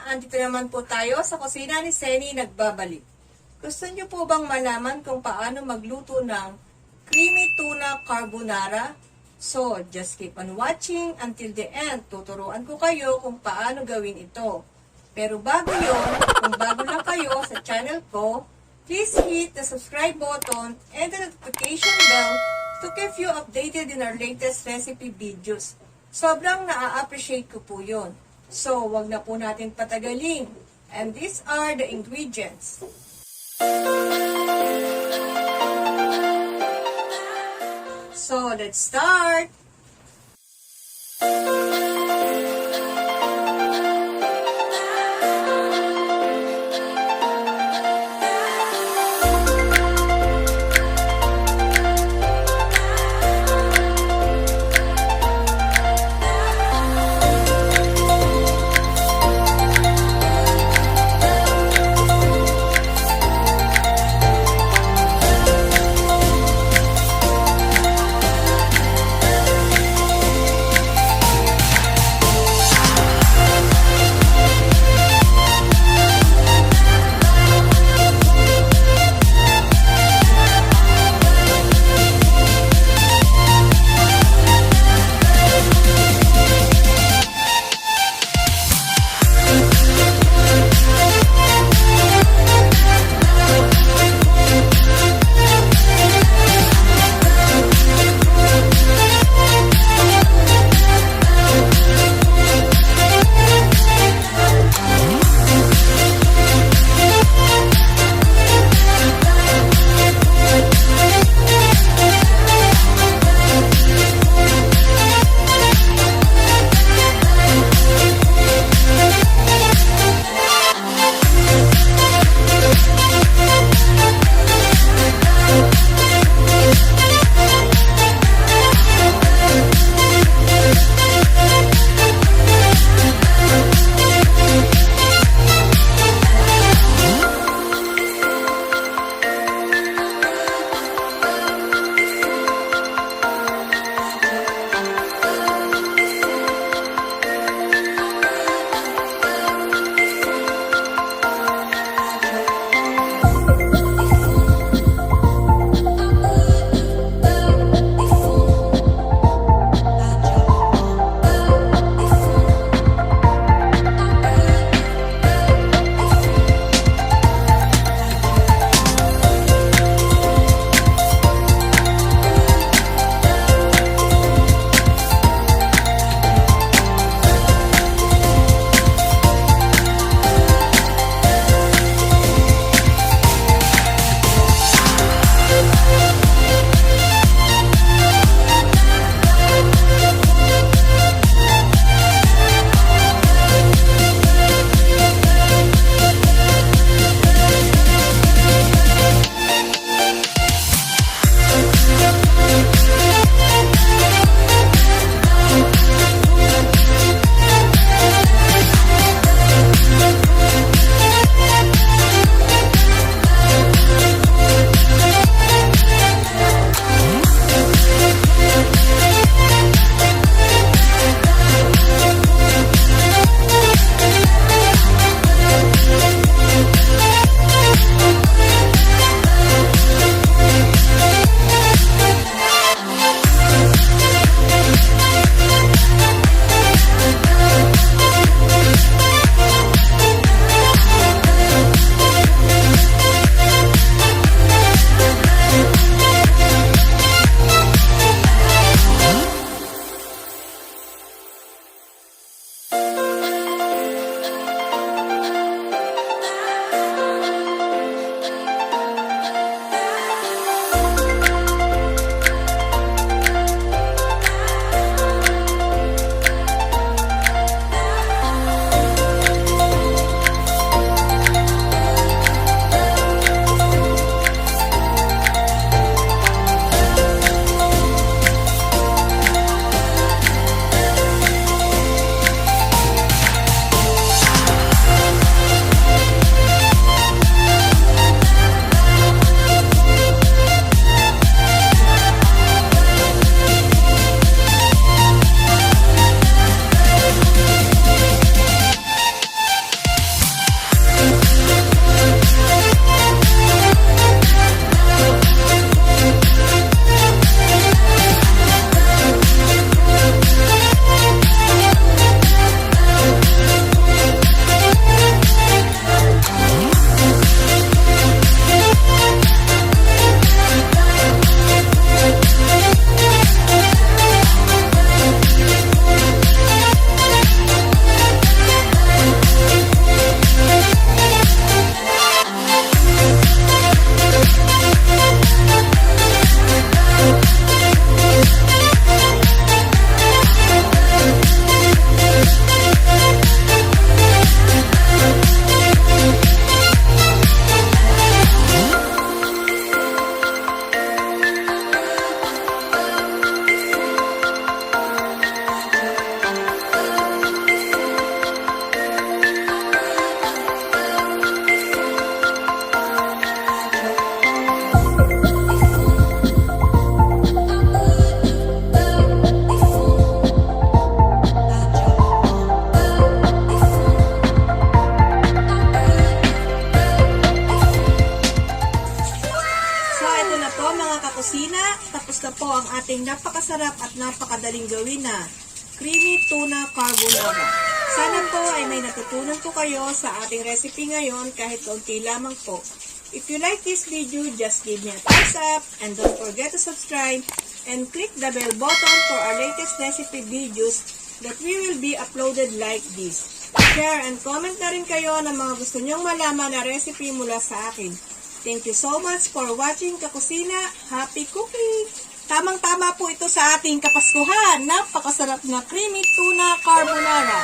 andito naman po tayo sa kusina ni Zeny nagbabalik. Gusto niyo po bang malaman kung paano magluto ng creamy tuna carbonara? So, just keep on watching until the end. Tuturuan ko kayo kung paano gawin ito. Pero bago yun, kung bago lang kayo sa channel ko, please hit the subscribe button and the notification bell to keep you updated in our latest recipe videos. Sobrang na-appreciate ko po yun. So, wag na po natin patagalin. And these are the ingredients. So, let's start! ating napakasarap at napakadaling gawin na creamy tuna carbonara. Sana po ay may natutunan po kayo sa ating recipe ngayon kahit kaunti lamang po. If you like this video, just give me a thumbs up and don't forget to subscribe and click the bell button for our latest recipe videos that we will be uploaded like this. Share and comment na rin kayo ng mga gusto nyong malaman na recipe mula sa akin. Thank you so much for watching Kusina. Happy cooking! Tamang-tama po ito sa ating kapaskuhan. Napakasarap na creamy tuna carbonara.